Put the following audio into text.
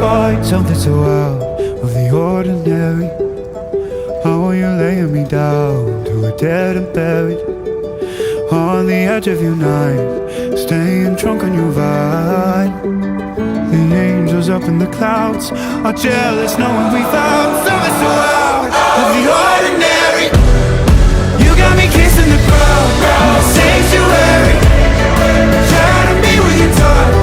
find something so out of the ordinary? How are you laying me down to a dead and buried? On the edge of your night, staying drunk on your vine. The angels up in the clouds are jealous knowing we found something so out of the ordinary. You got me kissing the ground in the sanctuary, trying to be with your touch.